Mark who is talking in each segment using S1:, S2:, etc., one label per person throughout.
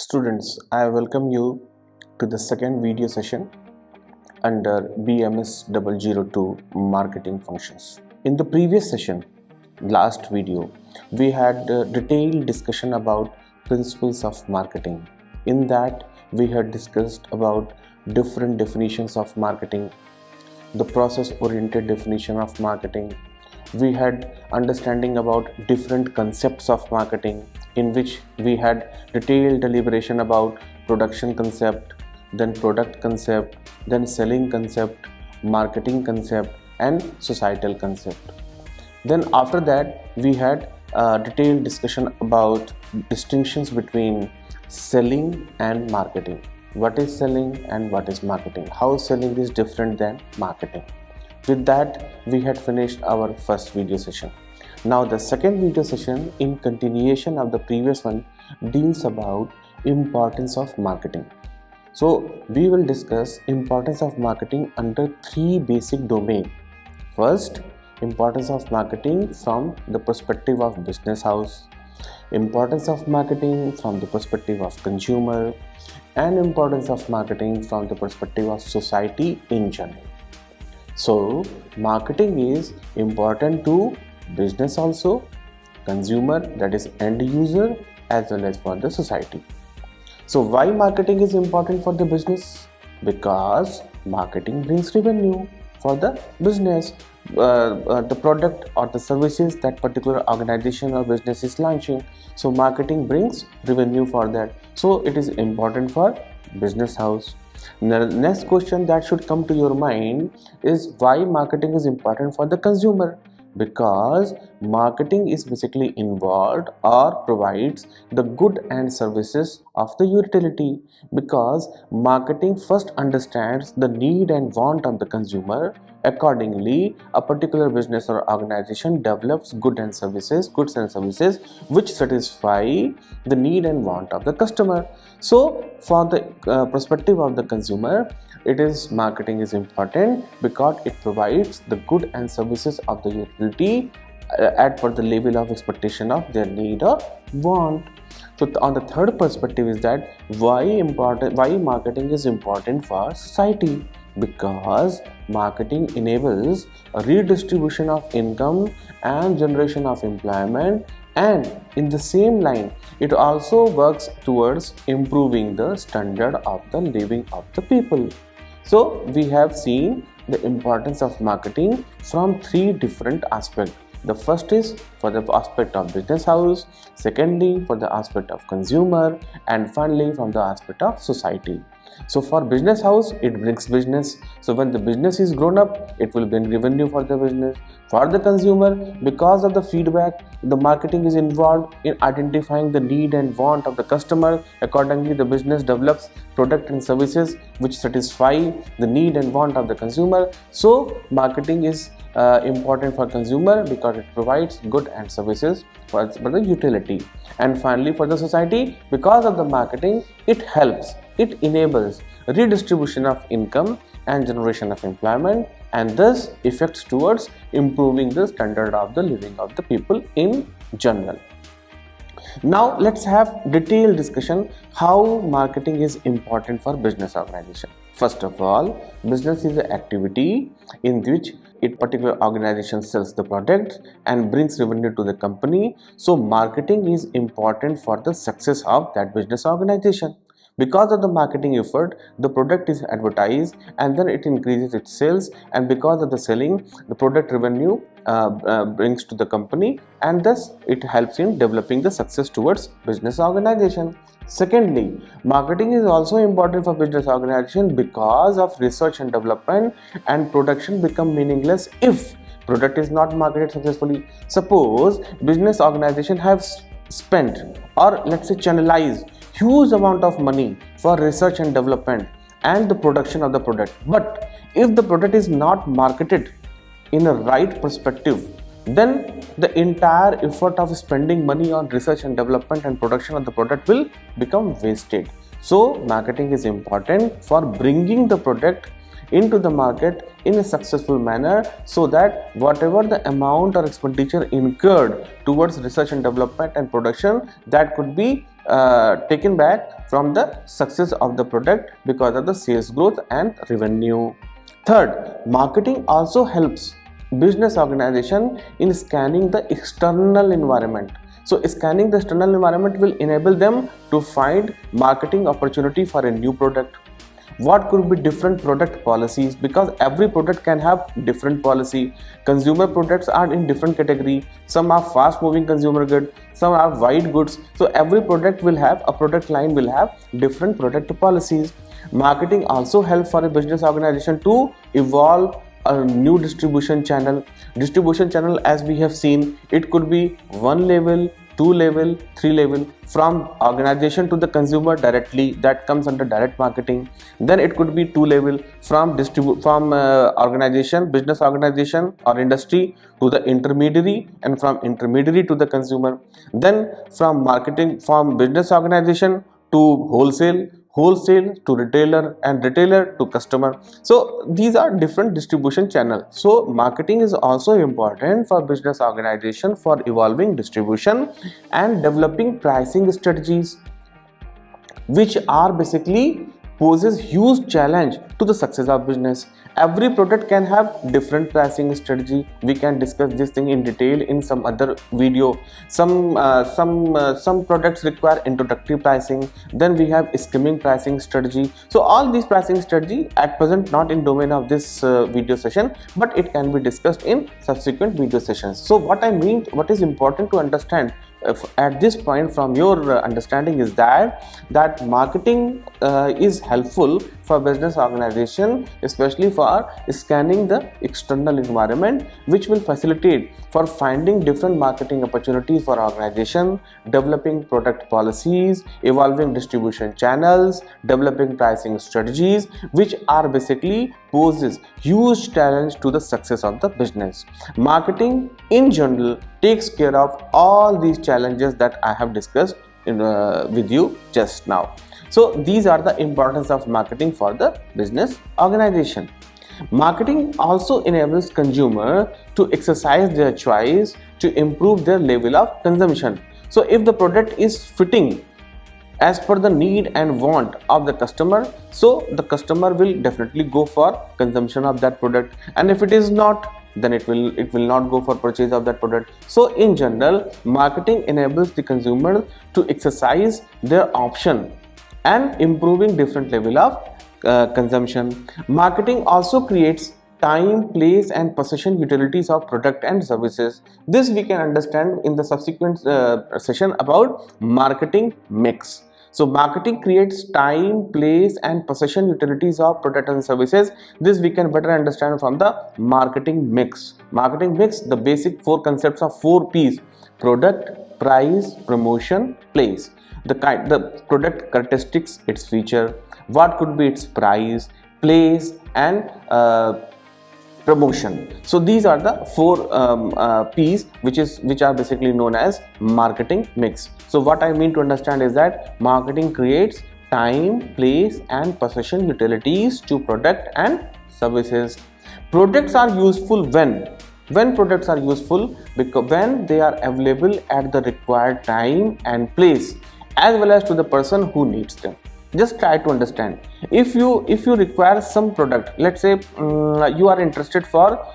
S1: Students, I welcome you to the second video session under BMS 002 Marketing Functions. In the previous session, last video, we had a detailed discussion about principles of marketing. In that, we had discussed about different definitions of marketing, the process-oriented definition of marketing. We had understanding about different concepts of marketing, in which we had detailed deliberation about production concept, then product concept, then selling concept, marketing concept, and societal concept. Then after that, we had a detailed discussion about distinctions between selling and marketing. What is selling and what is marketing? How selling is different than marketing. With that, we had finished our first video session. Now the second video session, in continuation of the previous one, deals about importance of marketing. So we will discuss importance of marketing under three basic domains. First, importance of marketing from the perspective of business house, importance of marketing from the perspective of consumer, and importance of marketing from the perspective of society in general. So marketing is important to business also, consumer, that is end user, as well as for the society. So why marketing is important for the business? Because marketing brings revenue for the business, the product or the services that particular organization or business is launching. So marketing brings revenue for that. So it is important for business house. The next question that should come to your mind is why marketing is important for the consumer? Because marketing is basically involved or provides the good and services of the utility, because marketing first understands the need and want of the consumer. Accordingly, a particular business or organization develops goods and services which satisfy the need and want of the customer. So for the perspective of the consumer, it is marketing is important because it provides the good and services of the utility at for the level of expectation of their need or want. So on the third perspective is that why marketing is important for society? Because marketing enables a redistribution of income and generation of employment, and in the same line it also works towards improving the standard of the living of the people. So we have seen the importance of marketing from three different aspects. The first is for the aspect of business house, secondly for the aspect of consumer, and finally from the aspect of society. So for business house, it brings business. So when the business is grown up, it will bring revenue for the business. For the consumer, because of the feedback, the marketing is involved in identifying the need and want of the customer. Accordingly, the business develops product and services which satisfy the need and want of the consumer. So marketing is important for consumer because it provides good and services for the utility. And finally for the society, because of the marketing, it enables redistribution of income and generation of employment, and thus effects towards improving the standard of the living of the people in general. Now let's have detailed discussion how marketing is important for business organization. First of all, business is an activity in which a particular organization sells the product and brings revenue to the company. So marketing is important for the success of that business organization. Because of the marketing effort, the product is advertised and then it increases its sales, and because of the selling, the product revenue brings to the company, and thus it helps in developing the success towards business organization. Secondly, marketing is also important for business organization because of research and development, and production become meaningless if product is not marketed successfully. Suppose business organization have spent, or let's say channelized, huge amount of money for research and development and the production of the product, but if the product is not marketed in a right perspective, then the entire effort of spending money on research and development and production of the product will become wasted. So marketing is important for bringing the product into the market in a successful manner, so that whatever the amount or expenditure incurred towards research and development and production, that could be taken back from the success of the product because of the sales growth and revenue. Third, marketing also helps business organization in scanning the external environment. So scanning the external environment will enable them to find marketing opportunity for a new product. What could be different product policies, because every product can have different policy. Consumer products are in different category. Some are fast moving consumer goods, some are white goods. So every product will have, a product line will have different product policies. Marketing also helps for a business organization to evolve a new distribution channel. Distribution channel, as we have seen, it could be 1 level, 2 level, 3 level, from organization to the consumer directly, that comes under direct marketing. Then it could be 2 level, from organization, business organization or industry to the intermediary, and from intermediary to the consumer. Then from marketing, from business organization to wholesale, wholesale to retailer, and retailer to customer. So these are different distribution channels. So marketing is also important for business organization for evolving distribution and developing pricing strategies, which are basically poses huge challenge to the success of business. Every product can have different pricing strategy. We can discuss this thing in detail in some other video. Some products require introductory pricing. Then we have skimming pricing strategy. So all these pricing strategy at present not in domain of this video session, but it can be discussed in subsequent video sessions. So what I mean, what is important to understand at this point from your understanding is that marketing is helpful for business organization, especially for scanning the external environment, which will facilitate for finding different marketing opportunities for organization, developing product policies, evolving distribution channels, developing pricing strategies, which are basically poses huge challenge to the success of the business. Marketing in general takes care of all these challenges that I have discussed with you just now. So these are the importance of marketing for the business organization. Marketing also enables consumer to exercise their choice to improve their level of consumption. So if the product is fitting as per the need and want of the customer, so the customer will definitely go for consumption of that product, and if it is not, then it will not go for purchase of that product. So in general, marketing enables the consumer to exercise their option and improving different level of consumption. Marketing also creates time, place and possession utilities of product and services. This we can understand in the subsequent session about marketing mix. So marketing creates time, place and possession utilities of product and services. This we can better understand from the marketing mix. Marketing mix, the basic 4 concepts of 4 P's: product, price, promotion, place. The product characteristics, its feature, what could be its price, place and promotion. So these are the 4 P's which are basically known as marketing mix. So what I mean to understand is that marketing creates time, place and possession utilities to product and services. Products are useful when products are useful because when they are available at the required time and place, as well as to the person who needs them. Just try to understand, if you require some product, let's say you are interested for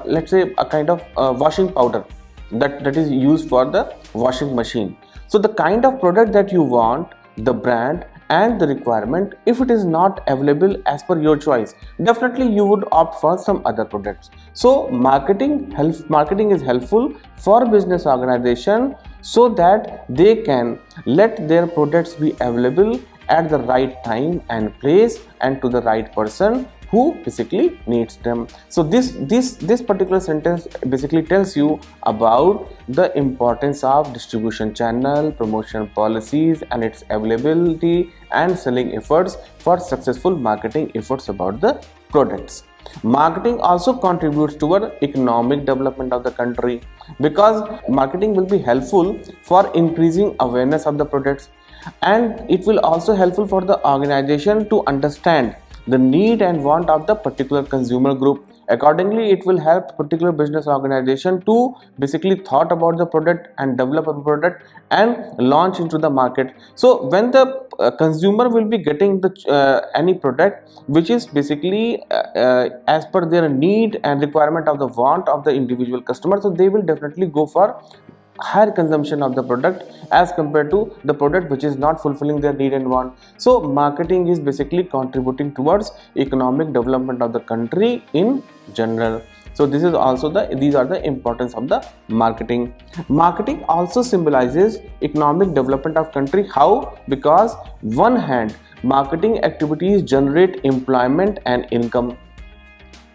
S1: let's say a kind of washing powder that is used for the washing machine. So the kind of product that you want, the brand and the requirement, if it is not available as per your choice, definitely you would opt for some other products. So marketing is helpful for business organization so that they can let their products be available at the right time and place and to the right person who basically needs them. So this particular sentence basically tells you about the importance of distribution channel, promotion policies and its availability and selling efforts for successful marketing efforts about the products. Marketing also contributes toward economic development of the country, because marketing will be helpful for increasing awareness of the products, and it will also helpful for the organization to understand the need and want of the particular consumer group, Accordingly, it will help particular business organization to basically thought about the product and develop a product and launch into the market. So when the consumer will be getting the any product which is basically as per their need and requirement of the want of the individual customer, so they will definitely go for higher consumption of the product as compared to the product which is not fulfilling their need and want. So marketing is basically contributing towards economic development of the country in general. So this is also these are the importance of the marketing. Marketing also symbolizes economic development of country. How? Because one hand, marketing activities generate employment and income,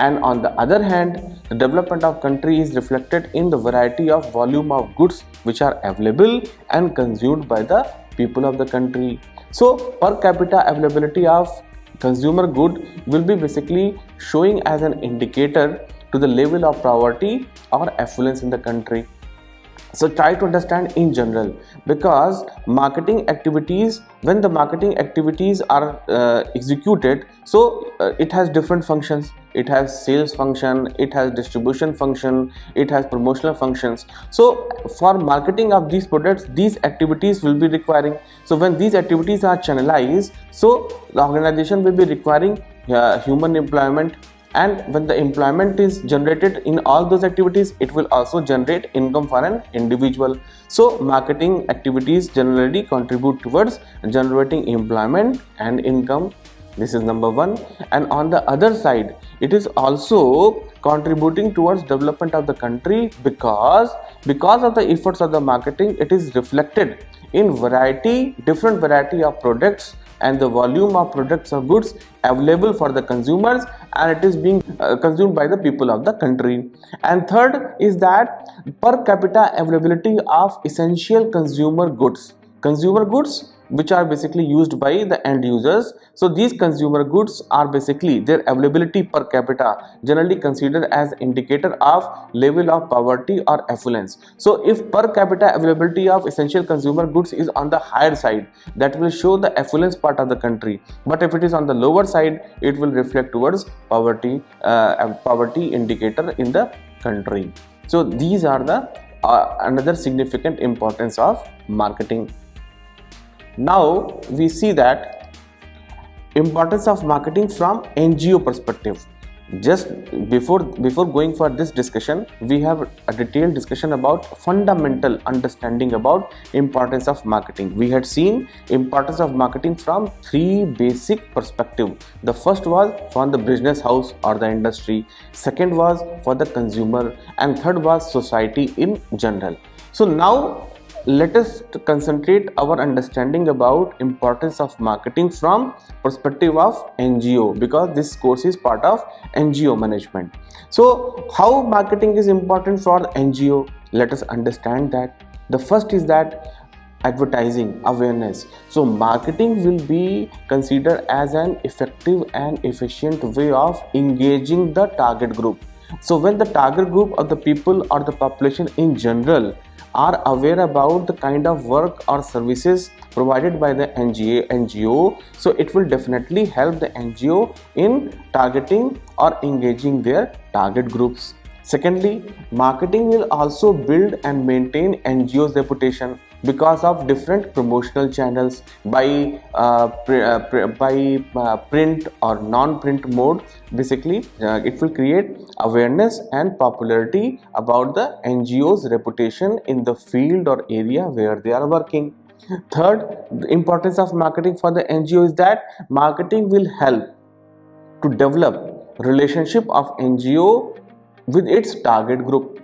S1: and on the other hand, the development of country is reflected in the variety of volume of goods which are available and consumed by the people of the country. So per capita availability of consumer good will be basically showing as an indicator to the level of poverty or affluence in the country. So try to understand in general, because marketing activities, when the marketing activities are executed, so it has different functions. It has sales function, it has distribution function, it has promotional functions. So for marketing of these products, these activities will be requiring. So when these activities are channelized, so the organization will be requiring human employment, and when the employment is generated in all those activities, it will also generate income for an individual. So marketing activities generally contribute towards generating employment and income. This is number one. And on the other side, it is also contributing towards development of the country, because of the efforts of the marketing, it is reflected in different variety of products and the volume of products or goods available for the consumers, and it is being consumed by the people of the country. And third is that per capita availability of essential consumer goods which are basically used by the end users. So these consumer goods are basically their availability per capita generally considered as indicator of level of poverty or affluence. So if per capita availability of essential consumer goods is on the higher side, that will show the affluence part of the country, but if it is on the lower side, it will reflect towards poverty indicator in the country. So these are the another significant importance of marketing. Now we see that importance of marketing from NGO perspective. Just before going for this discussion, we have a detailed discussion about fundamental understanding about importance of marketing. We had seen importance of marketing from three basic perspectives. The first was from the business house or the industry, second was for the consumer, and third was society in general. So now let us concentrate our understanding about importance of marketing from perspective of NGO, because this course is part of NGO management. So how marketing is important for NGO? Let us understand that. The first is that advertising awareness. So marketing will be considered as an effective and efficient way of engaging the target group. So when the target group of the people or the population in general are aware about the kind of work or services provided by the NGO, so it will definitely help the NGO in targeting or engaging their target groups. Secondly, marketing will also build and maintain NGO's reputation because of different promotional channels by print or non-print mode. Basically, it will create awareness and popularity about the NGO's reputation in the field or area where they are working. Third, the importance of marketing for the NGO is that marketing will help to develop relationship of NGO with its target group,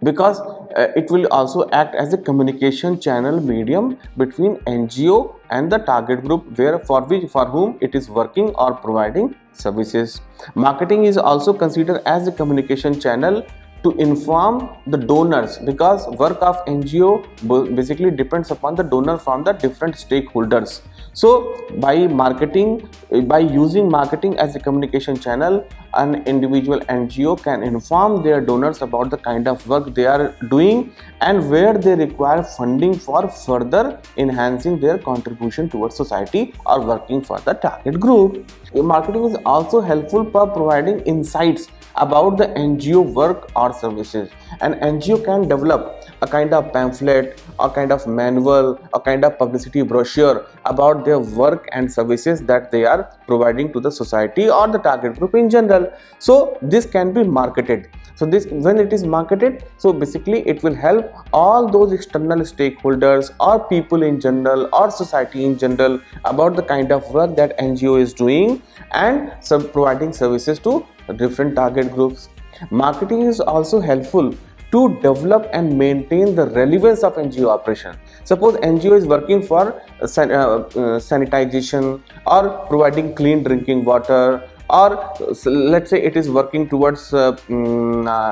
S1: because it will also act as a communication channel medium between NGO and the target group for whom it is working or providing services. Marketing is also considered as a communication channel to inform the donors, because work of NGO basically depends upon the donor from the different stakeholders. So by using marketing as a communication channel, an individual NGO can inform their donors about the kind of work they are doing and where they require funding for further enhancing their contribution towards society or working for the target group. Marketing is also helpful for providing insights about the NGO work or services. An NGO can develop a kind of pamphlet, a kind of manual, a kind of publicity brochure about their work and services that they are providing to the society or the target group in general. So this can be marketed. So this, when it is marketed, so basically it will help all those external stakeholders or people in general or society in general about the kind of work that NGO is doing and providing services to different target groups. Marketing is also helpful to develop and maintain the relevance of NGO operation. Suppose NGO is working for sanitization or providing clean drinking water, or let's say it is working towards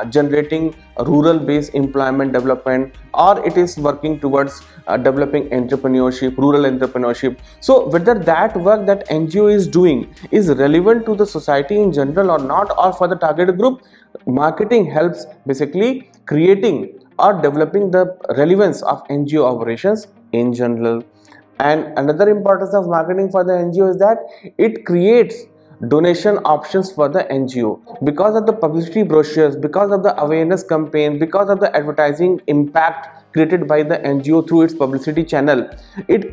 S1: generating rural based employment development, or it is working towards developing entrepreneurship, rural entrepreneurship. So whether that work that NGO is doing is relevant to the society in general or not, or for the target group, marketing helps basically creating or developing the relevance of NGO operations in general. And another importance of marketing for the NGO is that it creates donation options for the NGO. Because of the publicity brochures, because of the awareness campaign, because of the advertising impact created by the NGO through its publicity channel, it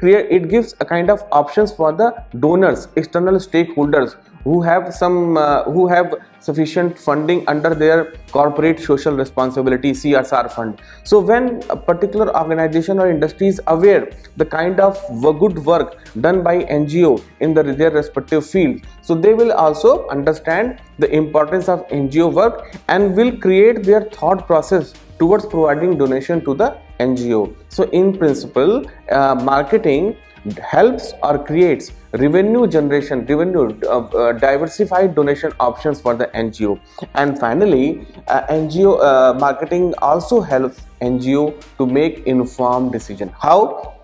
S1: gives a kind of options for the donors, external stakeholders who have sufficient funding under their corporate social responsibility CSR fund. So when a particular organization or industry is aware the kind of good work done by NGO in their respective field, so they will also understand the importance of NGO work and will create their thought process towards providing donation to the NGO. So in principle, marketing helps or creates revenue generation, diversified donation options for the NGO. And finally, NGO marketing also helps NGO to make informed decision. How?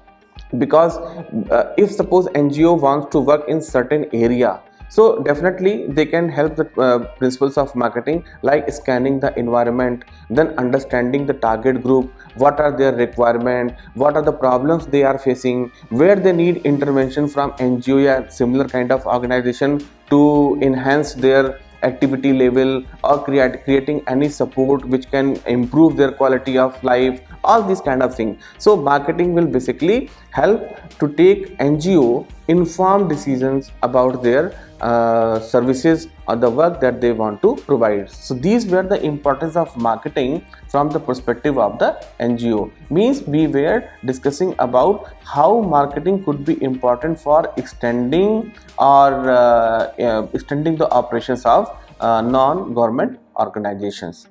S1: Because if suppose NGO wants to work in certain area, so definitely they can help the principles of marketing, like scanning the environment, then understanding the target group, what are their requirements, what are the problems they are facing, where they need intervention from NGO or similar kind of organization to enhance their activity level, or creating any support which can improve their quality of life, all these kind of things. So marketing will basically help to take NGO informed decisions about their services or the work that they want to provide. So these were the importance of marketing from the perspective of the NGO. Means we were discussing about how marketing could be important for extending or extending the operations of non-government organizations.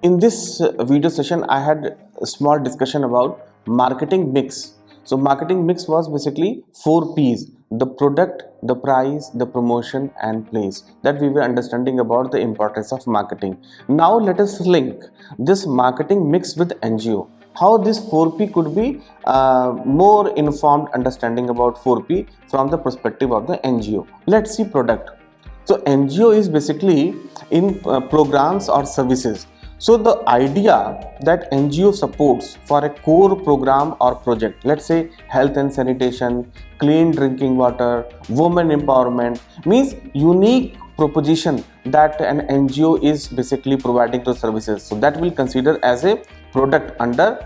S1: In this video session, I had a small discussion about marketing mix. So marketing mix was basically 4 P's: the product, the price, the promotion and place, that we were understanding about the importance of marketing. Now let us link this marketing mix with NGO. How this 4P could be more informed understanding about 4P from the perspective of the NGO. Let's see product. So NGO is basically in programs or services. So the idea that NGO supports for a core program or project, let's say health and sanitation, clean drinking water, women empowerment, means unique proposition that an NGO is basically providing to services. So that will consider as a product under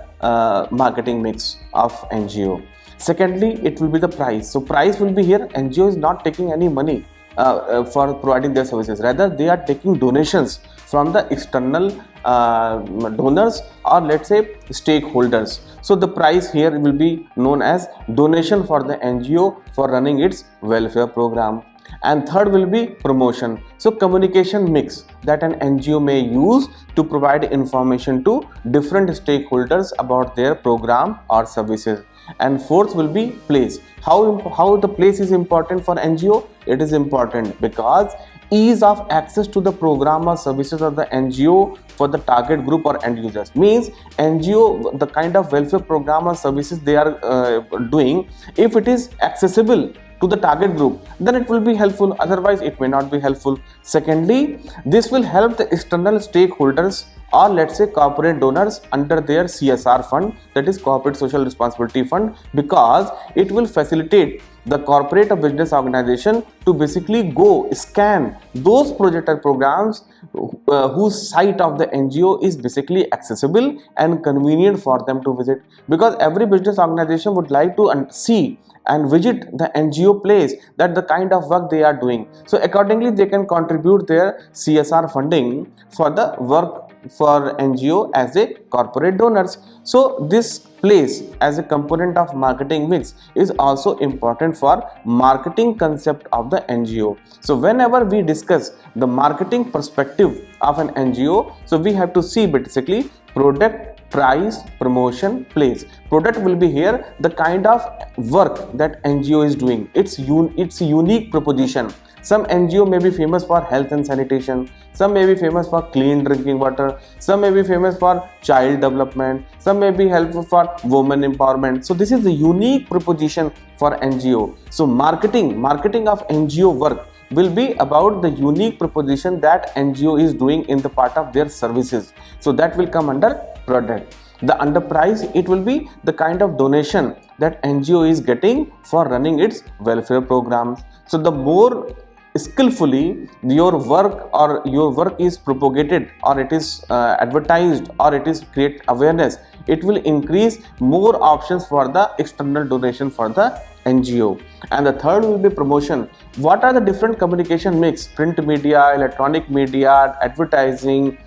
S1: marketing mix of NGO. Secondly, it will be the price. So price will be here. NGO is not taking any money for providing their services. Rather, they are taking donations from the external donors or let's say stakeholders. So the price here will be known as donation for the NGO for running its welfare program. And third will be promotion. So communication mix that an NGO may use to provide information to different stakeholders about their program or services. And fourth will be place. How the place is important for NGO? It is important because ease of access to the program or services of the NGO for the target group or end users. Means NGO, the kind of welfare program or services they are doing, if it is accessible to the target group, then it will be helpful, otherwise it may not be helpful. Secondly, this will help the external stakeholders or let's say corporate donors under their CSR fund, that is corporate social responsibility fund, because it will facilitate the corporate or business organization to basically go scan those project or programs whose site of the NGO is basically accessible and convenient for them to visit, because every business organization would like to see and visit the NGO place, that the kind of work they are doing. So accordingly they can contribute their CSR funding for the work for NGO as a corporate donors. So this plays as a component of marketing mix is also important for marketing concept of the NGO. So whenever we discuss the marketing perspective of an NGO, so we have to see basically product, price, promotion, place. Product will be here the kind of work that NGO is doing. It's unique proposition. Some NGO may be famous for health and sanitation, some may be famous for clean drinking water, some may be famous for child development, some may be helpful for women empowerment. So this is the unique proposition for NGO. So marketing of NGO work will be about the unique proposition that NGO is doing in the part of their services. So that will come under product. The under price, it will be the kind of donation that NGO is getting for running its welfare programs. So the more skillfully your work is propagated, or it is advertised, or it is create awareness, it will increase more options for the external donation for the NGO. And the third will be promotion. What are the different communication mix? Print media, electronic media, advertising,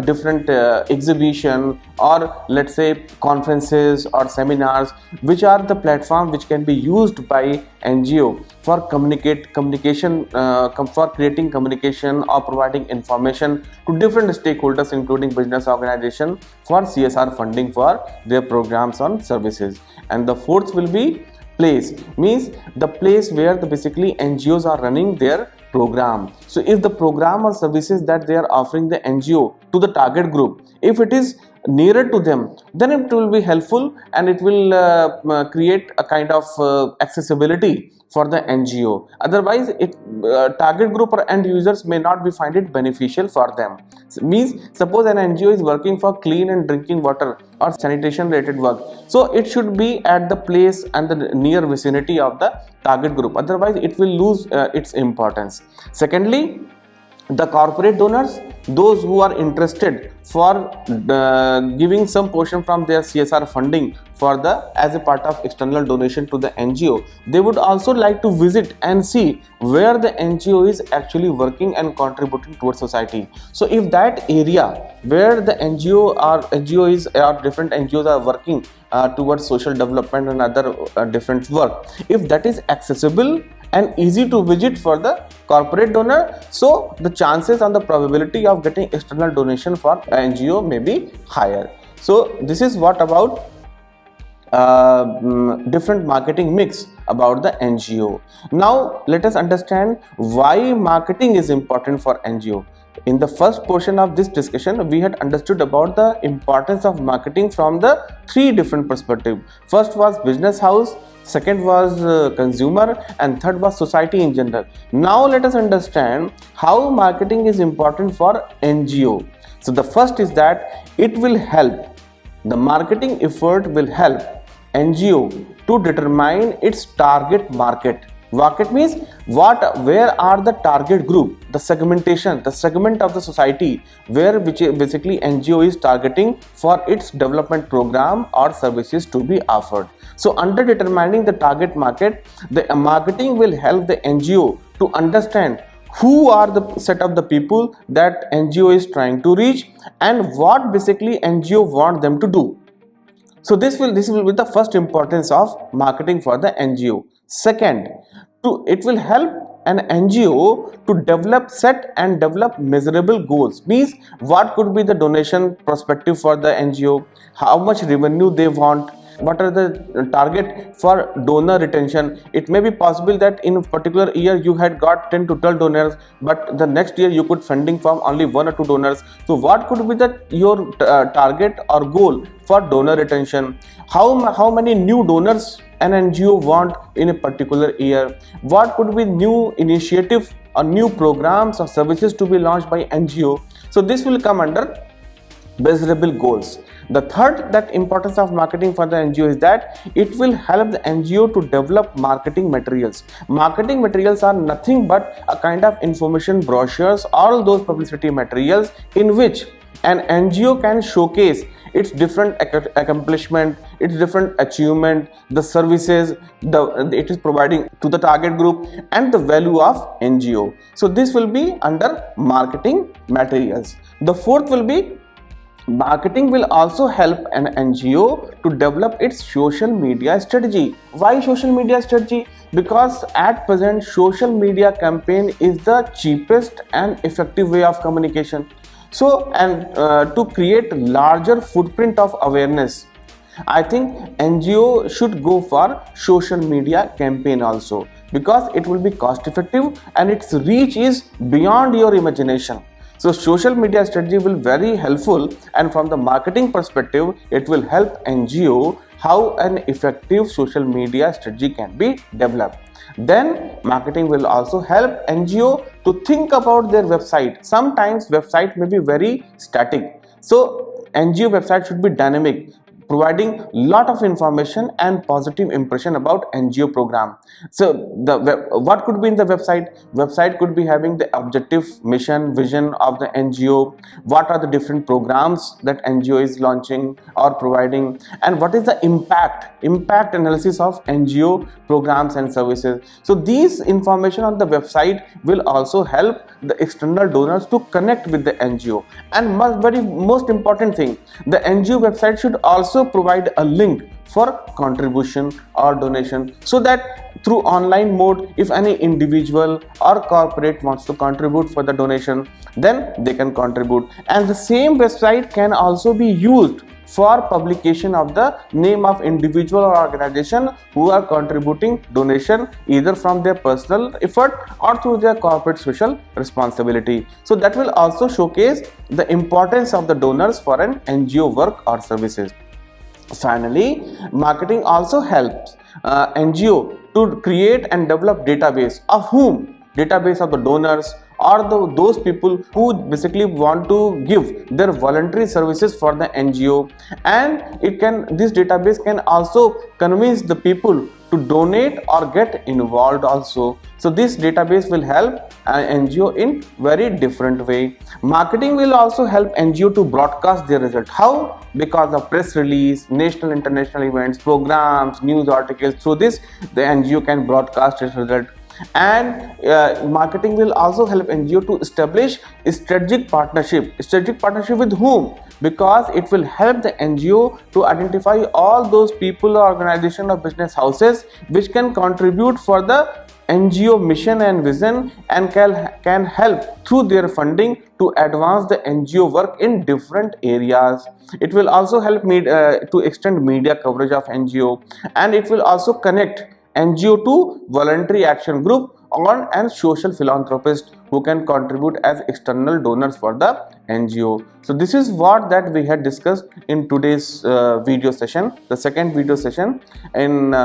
S1: different exhibition, or let's say conferences or seminars, which are the platform which can be used by NGO for communication, for creating communication or providing information to different stakeholders, including business organization, for CSR funding for their programs on services. And the fourth will be place, means the place where the basically NGOs are running their program. So if the program or services that they are offering the NGO to the target group, if it is nearer to them, then it will be helpful and it will create a kind of accessibility for the NGO. Otherwise, target group or end users may not be find it beneficial for them. So, means suppose an NGO is working for clean and drinking water or sanitation related work, so it should be at the place and the near vicinity of the target group. Otherwise, it will lose its importance. Secondly, the corporate donors, those who are interested for giving some portion from their CSR funding for the as a part of external donation to the NGO, they would also like to visit and see where the NGO is actually working and contributing towards society. So if that area where the NGO or different NGOs are working towards social development and other different work, if that is accessible and easy to visit for the corporate donor, so the chances and the probability of getting external donation for NGO may be higher. So this is what about different marketing mix about the NGO. Now let us understand why marketing is important for NGO. In the first portion of this discussion, we had understood about the importance of marketing from the three different perspectives. First was business house, second was consumer, and third was society in general. Now let us understand how marketing is important for NGO. So the first is that it will help, the marketing effort will help NGO to determine its target market. Market means where are the target group, the segmentation, the segment of the society where which basically NGO is targeting for its development program or services to be offered. So under determining the target market, the marketing will help the NGO to understand who are the set of the people that NGO is trying to reach and what basically NGO want them to do. So this will be the first importance of marketing for the NGO. Second, it will help an NGO to develop measurable goals. Means what could be the donation perspective for the NGO, how much revenue they want, what are the target for donor retention. It may be possible that in a particular year you had got 10 to 12 donors, but the next year you could funding from only 1 or 2 donors. So what could be your target or goal for donor retention? How many new donors an NGO want in a particular year? What could be new initiative or new programs or services to be launched by NGO? So this will come under measurable goals. The third that importance of marketing for the NGO is that it will help the NGO to develop marketing materials. Marketing materials are nothing but a kind of information brochures, all those publicity materials in which an NGO can showcase its different accomplishment, its different achievement, the services it is providing to the target group, and the value of NGO. So this will be under marketing materials. The fourth will be marketing will also help an NGO to develop its social media strategy. Why social media strategy? Because at present social media campaign is the cheapest and effective way of communication. So, and to create larger footprint of awareness, I think NGO should go for social media campaign also, because it will be cost effective and its reach is beyond your imagination. So social media strategy will very helpful, and from the marketing perspective it will help NGO how an effective social media strategy can be developed. Then marketing will also help NGO to think about their website. Sometimes website may be very static, so NGO website should be dynamic, providing lot of information and positive impression about NGO program. So what could be in the website could be having the objective, mission, vision of the NGO, what are the different programs that NGO is launching or providing, and what is the impact analysis of NGO programs and services. So these information on the website will also help the external donors to connect with the NGO. And very most important thing, the NGO website should also provide a link for contribution or donation, so that through online mode, if any individual or corporate wants to contribute for the donation, then they can contribute. And the same website can also be used for publication of the name of individual or organization who are contributing donation, either from their personal effort or through their corporate social responsibility. So that will also showcase the importance of the donors for an NGO work or services. Finally, marketing also helps NGO to create and develop database of whom? Database of the donors, or those people who basically want to give their voluntary services for the NGO, and this database can also convince the people to donate or get involved also. So this database will help an NGO in very different way. Marketing will also help NGO to broadcast their result. How? Because of press release, national, international events, programs, news articles. Through this, the NGO can broadcast its result. And marketing will also help NGO to establish a strategic partnership. Strategic partnership with whom? Because it will help the NGO to identify all those people, organization or business houses which can contribute for the NGO mission and vision, and can help through their funding to advance the NGO work in different areas. It will also help to extend media coverage of NGO, and it will also connect NGO to voluntary action group and social philanthropists who can contribute as external donors for the NGO. So this is what that we had discussed in today's video session, the second video session in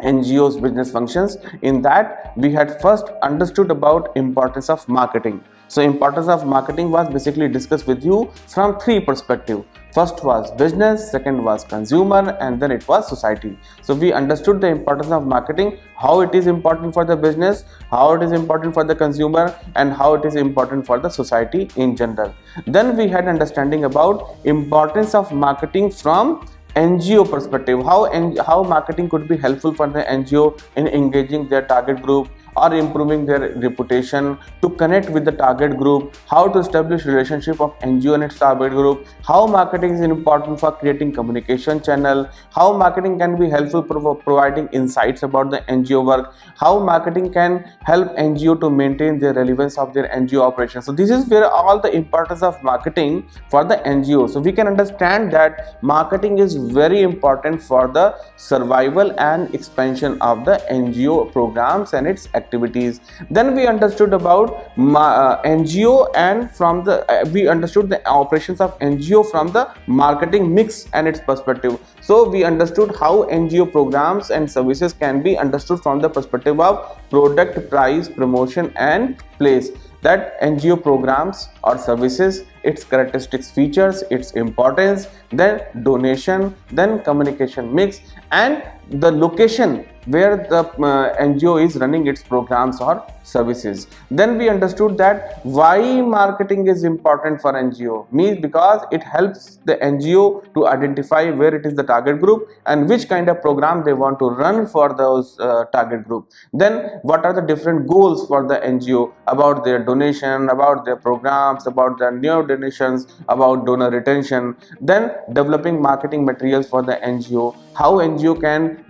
S1: NGO's business functions. In that, we had first understood about importance of marketing. So importance of marketing was basically discussed with you from three perspectives. First was business, second was consumer, and then it was society. So we understood the importance of marketing, how it is important for the business, how it is important for the consumer, and how it is important for the society in general. Then we had understanding about importance of marketing from NGO perspective, how marketing could be helpful for the NGO in engaging their target group or improving their reputation, to connect with the target group, how to establish relationship of NGO and its target group, how marketing is important for creating communication channel, how marketing can be helpful for providing insights about the NGO work, how marketing can help NGO to maintain their relevance of their NGO operations. So this is where all the importance of marketing for the NGO. So we can understand that marketing is very important for the survival and expansion of the NGO programs and its activities. Then we understood about NGO, and from the we understood the operations of NGO from the marketing mix and its perspective. So we understood how NGO programs and services can be understood from the perspective of product, price, promotion, and place. That NGO programs or services its characteristics, features, its importance, then donation, then communication mix, and the location where the NGO is running its programs or services. Then we understood that why marketing is important for NGO, means because it helps the NGO to identify where it is the target group and which kind of program they want to run for those target group. Then what are the different goals for the NGO, about their donation, about their programs, about their new donations, about donor retention. Then developing marketing materials for the NGO, how NGO can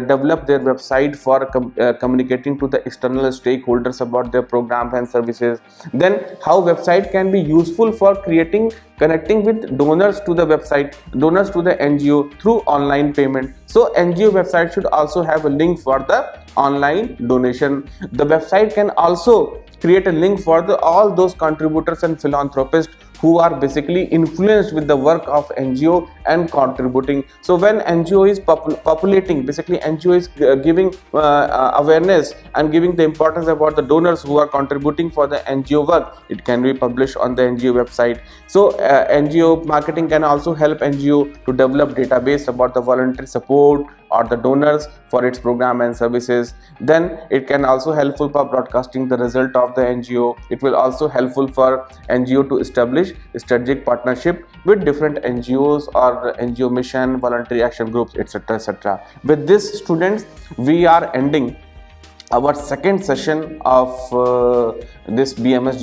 S1: develop their website for communicating to the external stakeholders about their programs and services. Then how website can be useful for connecting with donors to the website, donors to the NGO through online payment. So NGO website should also have a link for the online donation. The website can also create a link for all those contributors and philanthropists who are basically influenced with the work of NGO and contributing. So when NGO is populating, basically NGO is giving awareness and giving the importance about the donors who are contributing for the NGO work, it can be published on the NGO website. So NGO marketing can also help NGO to develop database about the voluntary support or the donors for its program and services. Then it can also helpful for broadcasting the result of the NGO. It will also helpful for NGO to establish strategic partnership with different NGOs or NGO mission, voluntary action groups, etc., etc. With this, students, we are ending our second session of this BMS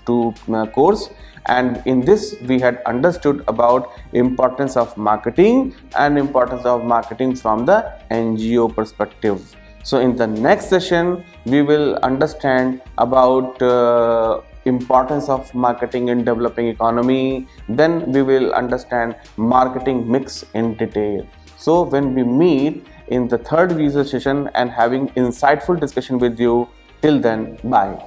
S1: 002 course, and in this we had understood about importance of marketing and importance of marketing from the NGO perspective. So in the next session we will understand about importance of marketing in developing economy. Then we will understand marketing mix in detail. So when we meet in the third video session and having insightful discussion with you, till then, bye.